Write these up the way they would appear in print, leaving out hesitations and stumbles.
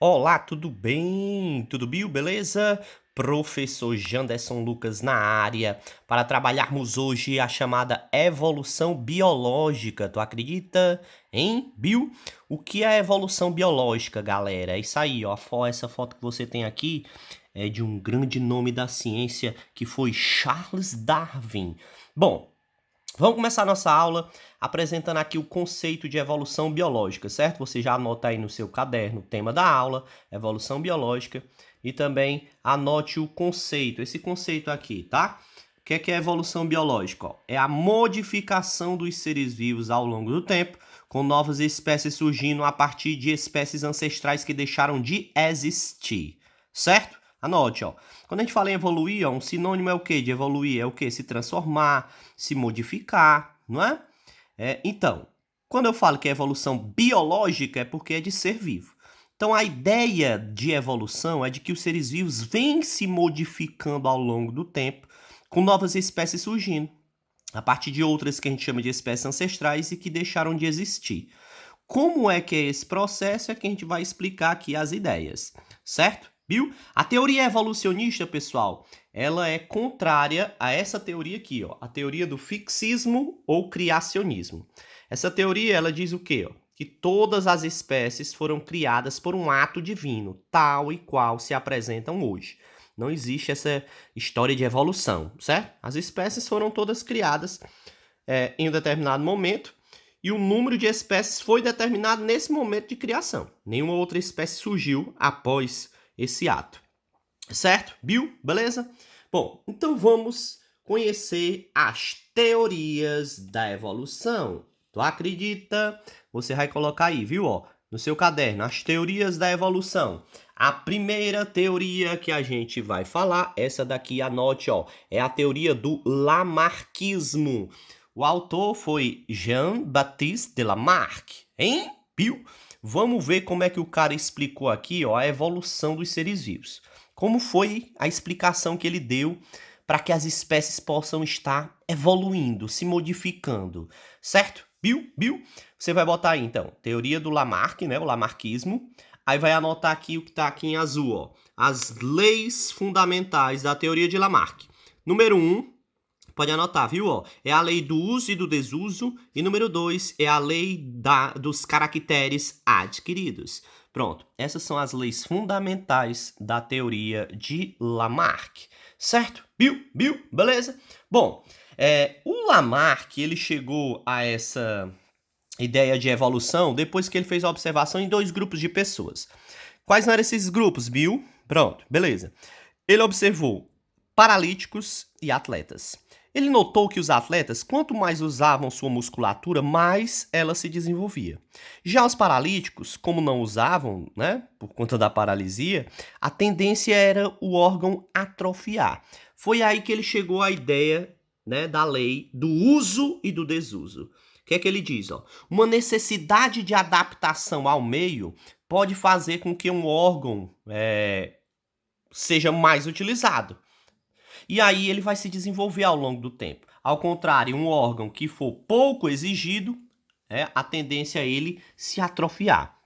Olá, tudo bem? Tudo bem? Beleza? Professor Janderson Lucas na área para trabalharmos hoje a chamada evolução biológica. Tu acredita, hein, Bill? O que é a evolução biológica, galera? É isso aí, ó. Essa foto que você tem aqui é de um grande nome da ciência que foi Charles Darwin. Bom, vamos começar nossa aula apresentando aqui o conceito de evolução biológica, certo? Você já anota aí no seu caderno o tema da aula, evolução biológica, e também anote o conceito, esse conceito aqui, tá? O que é evolução biológica? Ó, é a modificação dos seres vivos ao longo do tempo, com novas espécies surgindo a partir de espécies ancestrais que deixaram de existir, certo? Anote, ó. Quando a gente fala em evoluir, ó, um sinônimo é o quê de evoluir? É o quê? Se transformar, se modificar, não é? Então, quando eu falo que é evolução biológica, é porque é de ser vivo. Então, a ideia de evolução é de que os seres vivos vêm se modificando ao longo do tempo, com novas espécies surgindo, a partir de outras que a gente chama de espécies ancestrais e que deixaram de existir. Como é que é esse processo? É que a gente vai explicar aqui as ideias, certo? Viu? A teoria evolucionista, pessoal, ela é contrária a essa teoria aqui, ó, a teoria do fixismo ou criacionismo. Essa teoria, ela diz o quê? Ó? Que todas as espécies foram criadas por um ato divino, tal e qual se apresentam hoje. Não existe essa história de evolução, certo? As espécies foram todas criadas em um determinado momento e o número de espécies foi determinado nesse momento de criação. Nenhuma outra espécie surgiu após esse ato. Certo? Bill? Beleza? Bom, então vamos conhecer as teorias da evolução. Tu acredita? Você vai colocar aí, viu? Ó, no seu caderno, as teorias da evolução. A primeira teoria que a gente vai falar, essa daqui, anote, ó, é a teoria do Lamarckismo. O autor foi Jean-Baptiste de Lamarck, hein? Bill? Vamos ver como é que o cara explicou aqui, ó, a evolução dos seres vivos. Como foi a explicação que ele deu para que as espécies possam estar evoluindo, se modificando, certo? Bill? Você vai botar aí, então, teoria do Lamarck, né, o Lamarckismo. Aí vai anotar aqui o que está aqui em azul, ó, as leis fundamentais da teoria de Lamarck. Número 1, pode anotar, viu? Ó, é a lei do uso e do desuso. E número 2 é a lei dos caracteres adquiridos. Pronto, essas são as leis fundamentais da teoria de Lamarck. Certo? Bill? Beleza? Bom, o Lamarck, ele chegou a essa ideia de evolução depois que ele fez a observação em 2 grupos de pessoas. Quais eram esses grupos, Bill? Pronto, beleza. Ele observou paralíticos e atletas. Ele notou que os atletas, quanto mais usavam sua musculatura, mais ela se desenvolvia. Já os paralíticos, como não usavam, né, por conta da paralisia, a tendência era o órgão atrofiar. Foi aí que ele chegou à ideia, né, da lei do uso e do desuso. O que é que ele diz? Ó? Uma necessidade de adaptação ao meio pode fazer com que um órgão seja mais utilizado. E aí ele vai se desenvolver ao longo do tempo. Ao contrário, um órgão que for pouco exigido, a tendência é ele se atrofiar.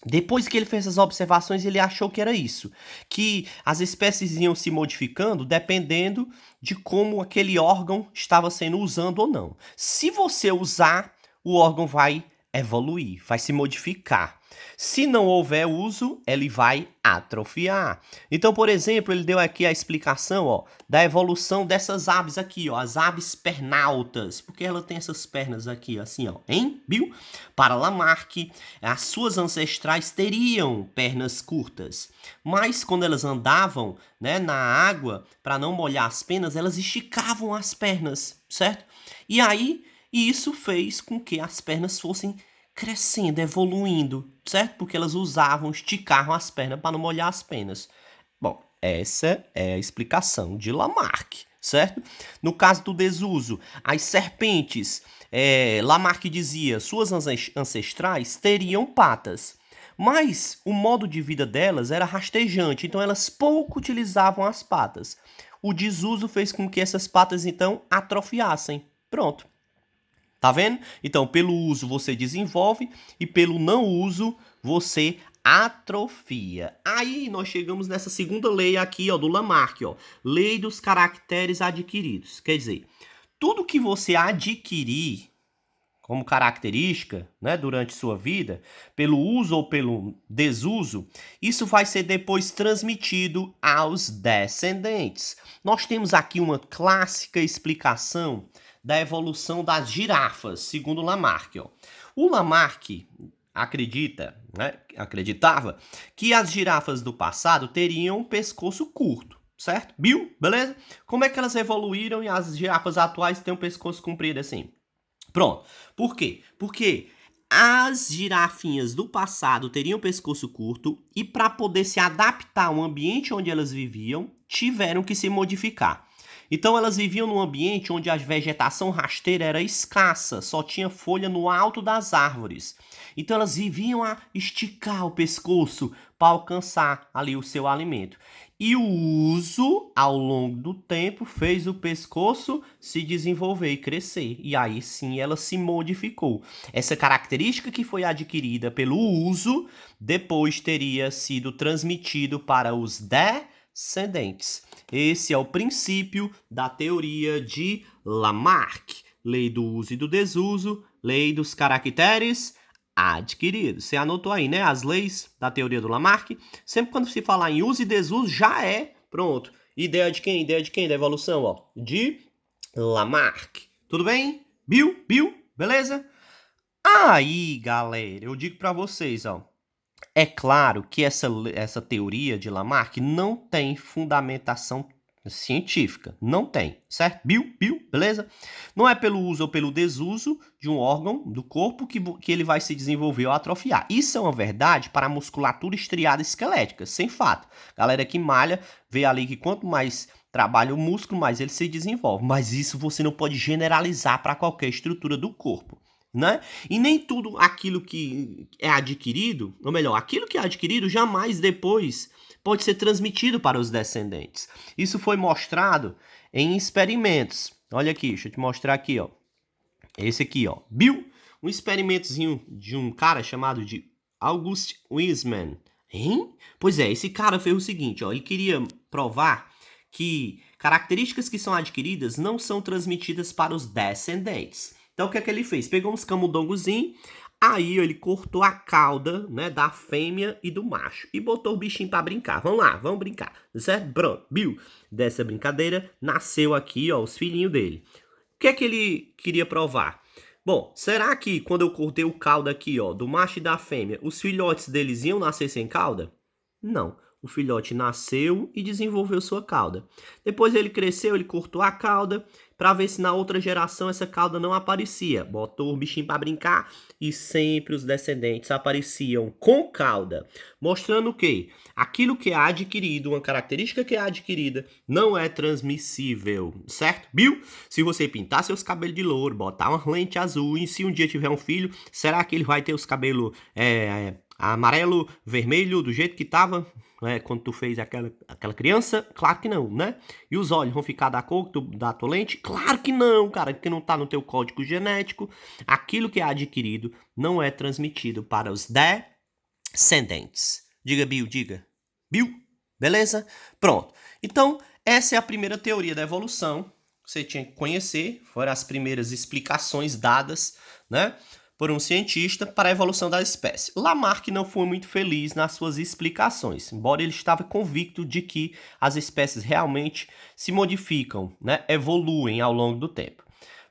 Depois que ele fez as observações, ele achou que era isso, que as espécies iam se modificando dependendo de como aquele órgão estava sendo usado ou não. Se você usar, o órgão vai evoluir, vai se modificar. Se não houver uso, ele vai atrofiar. Então, por exemplo, ele deu aqui a explicação, ó, da evolução dessas aves aqui, ó, as aves pernaltas. Por que ela tem essas pernas aqui, assim, ó, hein, Bill? Para Lamarck, as suas ancestrais teriam pernas curtas, mas quando elas andavam, né, na água, para não molhar as penas, elas esticavam as pernas, certo? E aí, isso fez com que as pernas fossem crescendo, evoluindo, certo? Porque elas esticavam as pernas para não molhar as penas. Bom, essa é a explicação de Lamarck, certo? No caso do desuso, as serpentes, Lamarck dizia, suas ancestrais teriam patas, mas o modo de vida delas era rastejante, então elas pouco utilizavam as patas. O desuso fez com que essas patas, então, atrofiassem. Pronto. Tá vendo? Então, pelo uso você desenvolve e pelo não uso você Atrofia. Aí nós chegamos nessa segunda lei aqui, ó, do Lamarck, ó. Lei dos caracteres adquiridos. Quer dizer, tudo que você adquirir como característica, né, durante sua vida, pelo uso ou pelo desuso, isso vai ser depois transmitido aos descendentes. Nós temos aqui uma clássica explicação da evolução das girafas, segundo Lamarck. Ó. O Lamarck acreditava que as girafas do passado teriam um pescoço curto, certo? Bill, beleza? Como é que elas evoluíram e as girafas atuais têm um pescoço comprido assim? Pronto. Por quê? Porque as girafinhas do passado teriam pescoço curto e para poder se adaptar ao ambiente onde elas viviam, tiveram que se modificar. Então elas viviam num ambiente onde a vegetação rasteira era escassa, só tinha folha no alto das árvores. Então elas viviam a esticar o pescoço para alcançar ali o seu alimento. E o uso, ao longo do tempo, fez o pescoço se desenvolver e crescer. E aí sim ela se modificou. Essa característica que foi adquirida pelo uso, depois teria sido transmitido para os descendentes. Esse é o princípio da teoria de Lamarck. Lei do uso e do desuso, lei dos caracteres adquiridos. Você anotou aí, né? As leis da teoria do Lamarck. Sempre quando se falar em uso e desuso, já é, pronto. Ideia de quem? Ideia de quem? Da evolução, ó. De Lamarck. Tudo bem? Bill? Beleza? Aí, galera, eu digo pra vocês, ó. É claro que essa teoria de Lamarck não tem fundamentação científica. Não tem, certo? Bill, beleza? Não é pelo uso ou pelo desuso de um órgão do corpo que ele vai se desenvolver ou atrofiar. Isso é uma verdade para a musculatura estriada esquelética, sem fato. Galera que malha vê ali que quanto mais trabalha o músculo, mais ele se desenvolve. Mas isso você não pode generalizar para qualquer estrutura do corpo. Né? E nem tudo aquilo que é adquirido, ou melhor, aquilo que é adquirido jamais depois pode ser transmitido para os descendentes. Isso foi mostrado em experimentos. Olha aqui, deixa eu te mostrar aqui, ó. Esse aqui, ó. Bill, um experimentozinho de um cara chamado de August Weismann. Hein? Pois é, esse cara fez o seguinte, ó. Ele queria provar que características que são adquiridas não são transmitidas para os descendentes. Então, o que é que ele fez? Pegou uns camundongozinhos, aí ele cortou a cauda, né, da fêmea e do macho e botou o bichinho para brincar. Vamos lá, vamos brincar, certo? Pronto, Bill, dessa brincadeira nasceu aqui, ó, os filhinhos dele. O que é que ele queria provar? Bom, será que quando eu cortei o cauda aqui, ó, do macho e da fêmea, os filhotes deles iam nascer sem cauda? Não. O filhote nasceu e desenvolveu sua cauda. Depois ele cresceu, ele cortou a cauda para ver se na outra geração essa cauda não aparecia. Botou o bichinho para brincar e sempre os descendentes apareciam com cauda. Mostrando o quê? Aquilo que é adquirido, uma característica que é adquirida, não é transmissível, certo? Bill, se você pintar seus cabelos de louro, botar uma lente azul e se um dia tiver um filho, será que ele vai ter os cabelos amarelo, vermelho, do jeito que tava quando tu fez aquela criança? Claro que não, né? E os olhos vão ficar da cor da tua lente? Claro que não, cara, porque não tá no teu código genético. Aquilo que é adquirido não é transmitido para os descendentes. Diga, Bill, diga. Bill? Beleza? Pronto. Então, essa é a primeira teoria da evolução que você tinha que conhecer. Foram as primeiras explicações dadas, né, por um cientista para a evolução da espécie. Lamarck não foi muito feliz nas suas explicações, embora ele estava convicto de que as espécies realmente se modificam, né, evoluem ao longo do tempo.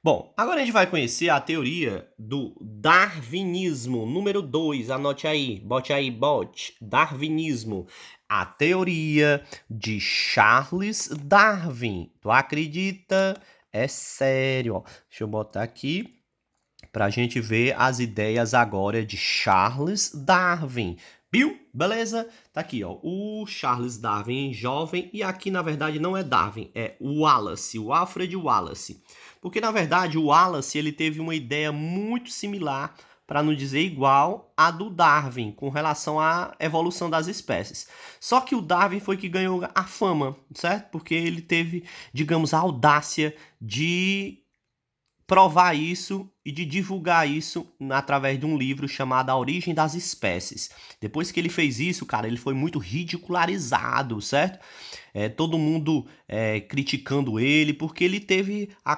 Bom, agora a gente vai conhecer a teoria do darwinismo, número 2, anote aí, bote, darwinismo. A teoria de Charles Darwin. Tu acredita? É sério, ó. Deixa eu botar aqui para a gente ver as ideias agora de Charles Darwin. Bill, beleza? Tá aqui, ó, o Charles Darwin jovem, e aqui na verdade não é Darwin, é Wallace, o Alfred Wallace. Porque na verdade o Wallace ele teve uma ideia muito similar, para não dizer igual, à do Darwin com relação à evolução das espécies. Só que o Darwin foi que ganhou a fama, certo? Porque ele teve, digamos, a audácia de provar isso e de divulgar isso através de um livro chamado A Origem das Espécies. Depois que ele fez isso, cara, ele foi muito ridicularizado, certo? Todo mundo criticando ele, porque ele teve a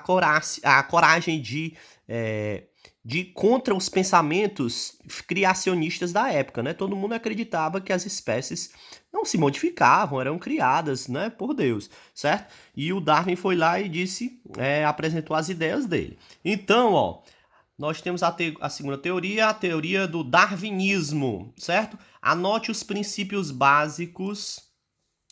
coragem de ir contra os pensamentos criacionistas da época, né? Todo mundo acreditava que as espécies não se modificavam, eram criadas, né, por Deus, certo? E o Darwin foi lá e apresentou as ideias dele. Então, ó, nós temos a segunda teoria, a teoria do darwinismo, certo? Anote os princípios básicos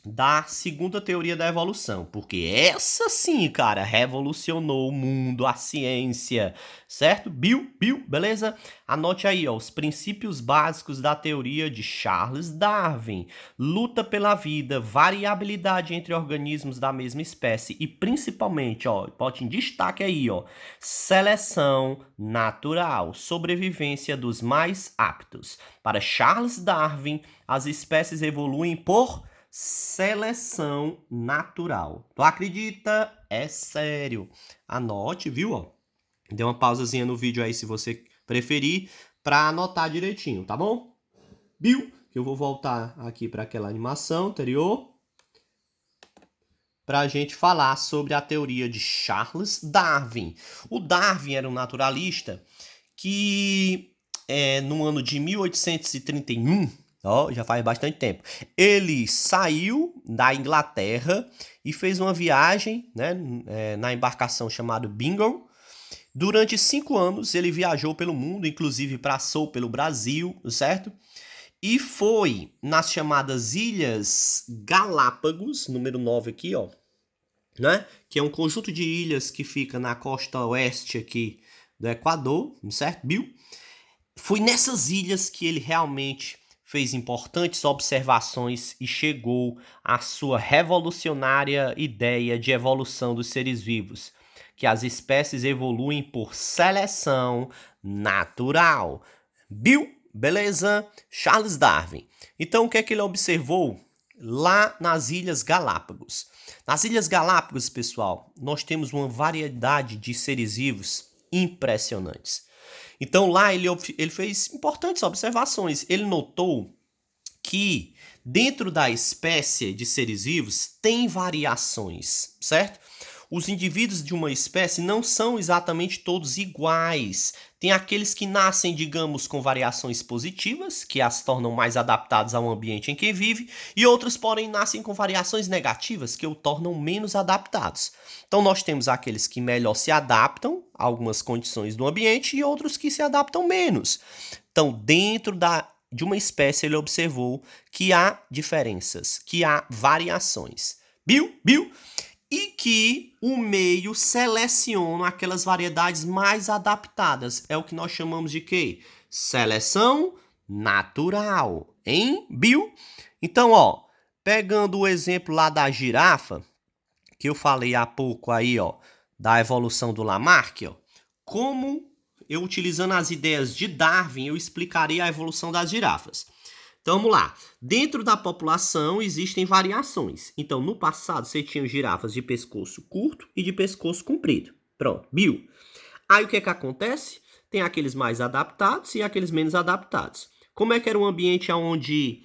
da segunda teoria da evolução, porque essa sim, cara, revolucionou o mundo, a ciência, certo? Bill, beleza? Anote aí, ó, os princípios básicos da teoria de Charles Darwin. Luta pela vida, variabilidade entre organismos da mesma espécie e principalmente, ó, bote em destaque aí, ó, seleção natural, sobrevivência dos mais aptos. Para Charles Darwin, as espécies evoluem por seleção natural. Tu acredita? É sério. Anote, viu? Ó. Dê uma pausazinha no vídeo aí se você preferir para anotar direitinho, tá bom? Viu? Que eu vou voltar aqui para aquela animação anterior para a gente falar sobre a teoria de Charles Darwin. O Darwin era um naturalista que no ano de 1831, ó, já faz bastante tempo, ele saiu da Inglaterra e fez uma viagem, né, na embarcação chamada Bingo. Durante 5 anos ele viajou pelo mundo, inclusive passou pelo Brasil, certo? E foi nas chamadas Ilhas Galápagos, número 9 aqui, ó, né? Que é um conjunto de ilhas que fica na costa oeste aqui do Equador, certo, Bill? Foi nessas ilhas que ele realmente fez importantes observações e chegou à sua revolucionária ideia de evolução dos seres vivos, que as espécies evoluem por seleção natural. Bill, beleza? Charles Darwin. Então, o que é que ele observou lá nas Ilhas Galápagos? Nas Ilhas Galápagos, pessoal, nós temos uma variedade de seres vivos impressionantes. Então lá ele fez importantes observações. Ele notou que dentro da espécie de seres vivos tem variações, certo? Os indivíduos de uma espécie não são exatamente todos iguais. Tem aqueles que nascem, digamos, com variações positivas, que as tornam mais adaptados ao ambiente em que vive, e outros, porém, nascem com variações negativas, que o tornam menos adaptados. Então, nós temos aqueles que melhor se adaptam a algumas condições do ambiente e outros que se adaptam menos. Então, dentro de uma espécie, ele observou que há diferenças, que há variações. Bill? E que o meio seleciona aquelas variedades mais adaptadas. É o que nós chamamos de quê? Seleção natural, hein, Bill? Então, ó, pegando o exemplo lá da girafa, que eu falei há pouco aí, ó, da evolução do Lamarck, ó, como eu utilizando as ideias de Darwin, eu explicarei a evolução das girafas. Então vamos lá. Dentro da população existem variações. Então no passado você tinha girafas de pescoço curto e de pescoço comprido. Pronto, Bill. Aí o que é que acontece? Tem aqueles mais adaptados e aqueles menos adaptados. Como é que era o ambiente onde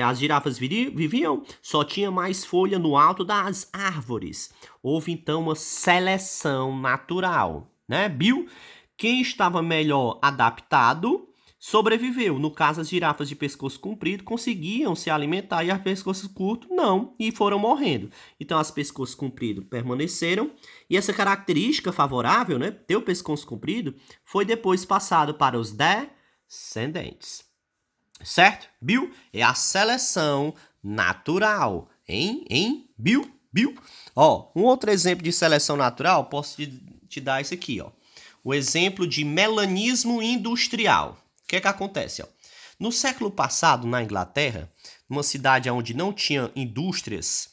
as girafas viviam? Só tinha mais folha no alto das árvores. Houve então uma seleção natural, né, Bill? Quem estava melhor adaptado sobreviveu. No caso, as girafas de pescoço comprido conseguiam se alimentar e as pescoços curtos não, e foram morrendo. Então, as pescoços compridos permaneceram e essa característica favorável, né, ter o pescoço comprido, foi depois passado para os descendentes. Certo? Bill? É a seleção natural. Hein? Bill? Ó, um outro exemplo de seleção natural, posso te dar esse aqui, ó. O exemplo de melanismo industrial. O que é que acontece? Ó? No século passado, na Inglaterra, numa cidade onde não tinha indústrias,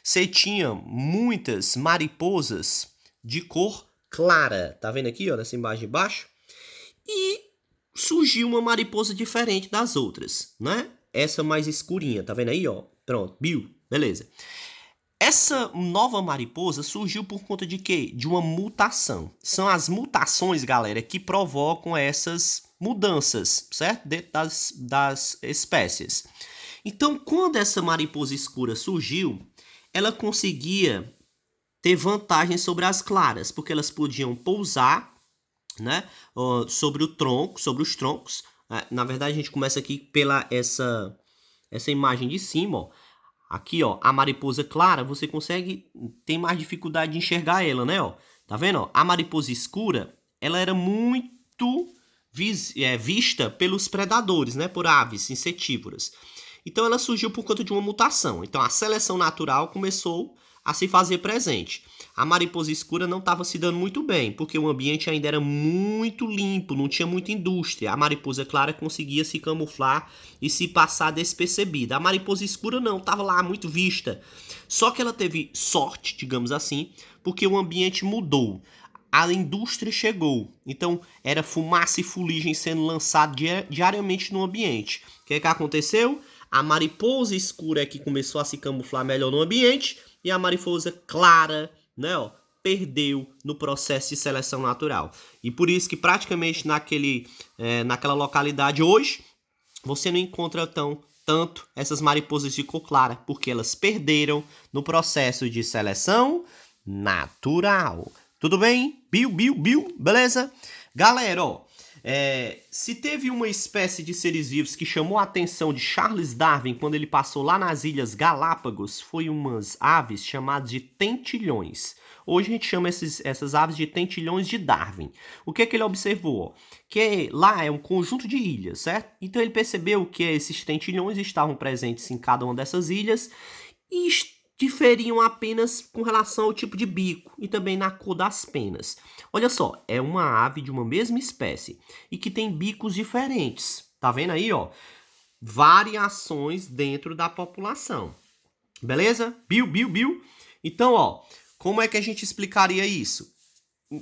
você tinha muitas mariposas de cor clara. Tá vendo aqui, ó, nessa imagem de baixo? E surgiu uma mariposa diferente das outras, né? Essa mais escurinha, tá vendo aí, ó? Pronto, Bill, beleza. Essa nova mariposa surgiu por conta de quê? De uma mutação. São as mutações, galera, que provocam essas mudanças, certo? Dentro das espécies. Então, quando essa mariposa escura surgiu, ela conseguia ter vantagem sobre as claras, porque elas podiam pousar, né, sobre o tronco, sobre os troncos. Na verdade, a gente começa aqui pela essa imagem de cima, ó. Aqui, ó, a mariposa clara, você tem mais dificuldade de enxergar ela, né, ó. Tá vendo, ó? A mariposa escura, ela era muito vista pelos predadores, né, por aves insetívoras. Então ela surgiu por conta de uma mutação. Então a seleção natural começou a se fazer presente. A mariposa escura não estava se dando muito bem, porque o ambiente ainda era muito limpo, não tinha muita indústria. A mariposa clara conseguia se camuflar e se passar despercebida. A mariposa escura não, estava lá muito vista. Só que ela teve sorte, digamos assim, porque o ambiente mudou. A indústria chegou. Então era fumaça e fuligem sendo lançado diariamente no ambiente. O que aconteceu? A mariposa escura é que começou a se camuflar melhor no ambiente e a mariposa clara, né, ó, perdeu no processo de seleção natural. E por isso que praticamente naquela localidade hoje, você não encontra tanto essas mariposas de cor clara, porque elas perderam no processo de seleção natural. Tudo bem? Bill, beleza? Galera, ó, se teve uma espécie de seres vivos que chamou a atenção de Charles Darwin quando ele passou lá nas Ilhas Galápagos, foi umas aves chamadas de tentilhões. Hoje a gente chama essas aves de tentilhões de Darwin. O que ele observou? Que lá é um conjunto de ilhas, certo? Então ele percebeu que esses tentilhões estavam presentes em cada uma dessas ilhas e diferiam apenas com relação ao tipo de bico e também na cor das penas. Olha só, é uma ave de uma mesma espécie e que tem bicos diferentes. Tá vendo aí, ó? Variações dentro da população. Beleza? Bill. Então, ó, como é que a gente explicaria isso?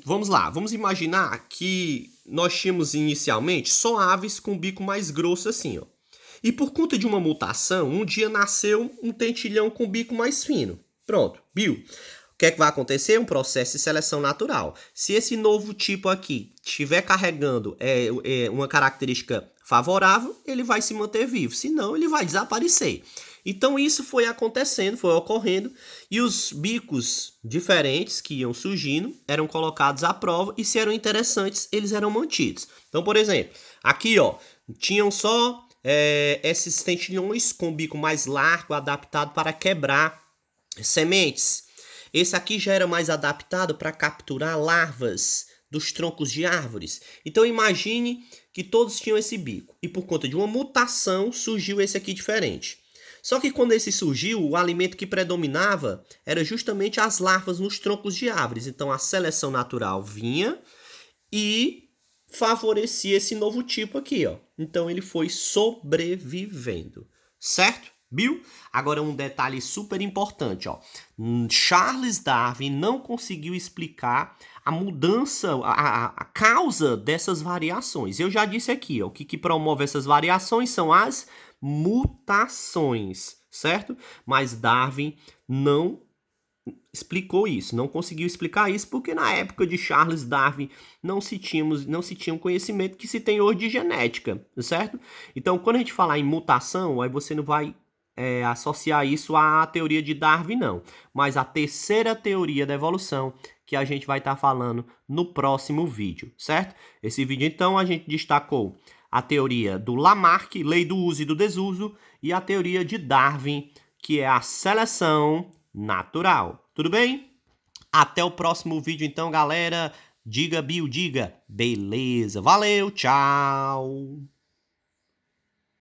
Vamos lá, vamos imaginar que nós tínhamos inicialmente só aves com bico mais grosso assim, ó. E por conta de uma mutação, um dia nasceu um tentilhão com bico mais fino. Pronto, Bill. O que é que vai acontecer? Um processo de seleção natural. Se esse novo tipo aqui estiver carregando uma característica favorável, ele vai se manter vivo. Senão, ele vai desaparecer. Então, isso foi acontecendo, foi ocorrendo, e os bicos diferentes que iam surgindo eram colocados à prova, e se eram interessantes, eles eram mantidos. Então, por exemplo, aqui, ó, tinham só esses tentilhões com bico mais largo, adaptado para quebrar sementes. Esse aqui já era mais adaptado para capturar larvas dos troncos de árvores. Então imagine que todos tinham esse bico. E por conta de uma mutação surgiu esse aqui diferente. Só que quando esse surgiu, o alimento que predominava era justamente as larvas nos troncos de árvores. Então a seleção natural vinha e favorecia esse novo tipo aqui, ó. Então ele foi sobrevivendo, certo? Bill? Agora um detalhe super importante, ó. Charles Darwin não conseguiu explicar a mudança, a causa dessas variações. Eu já disse aqui, ó, o que promove essas variações são as mutações, certo? Mas Darwin não explicou isso, não conseguiu explicar isso, porque na época de Charles Darwin não se tinha um conhecimento que se tem hoje de genética, certo? Então, quando a gente falar em mutação, aí você não vai associar isso à teoria de Darwin, não. Mas a terceira teoria da evolução, que a gente vai estar falando no próximo vídeo, certo? Esse vídeo, então, a gente destacou a teoria do Lamarck, lei do uso e do desuso, e a teoria de Darwin, que é a seleção natural. Tudo bem? Até o próximo vídeo, então, galera. Diga, Bill, diga. Beleza. Valeu, tchau.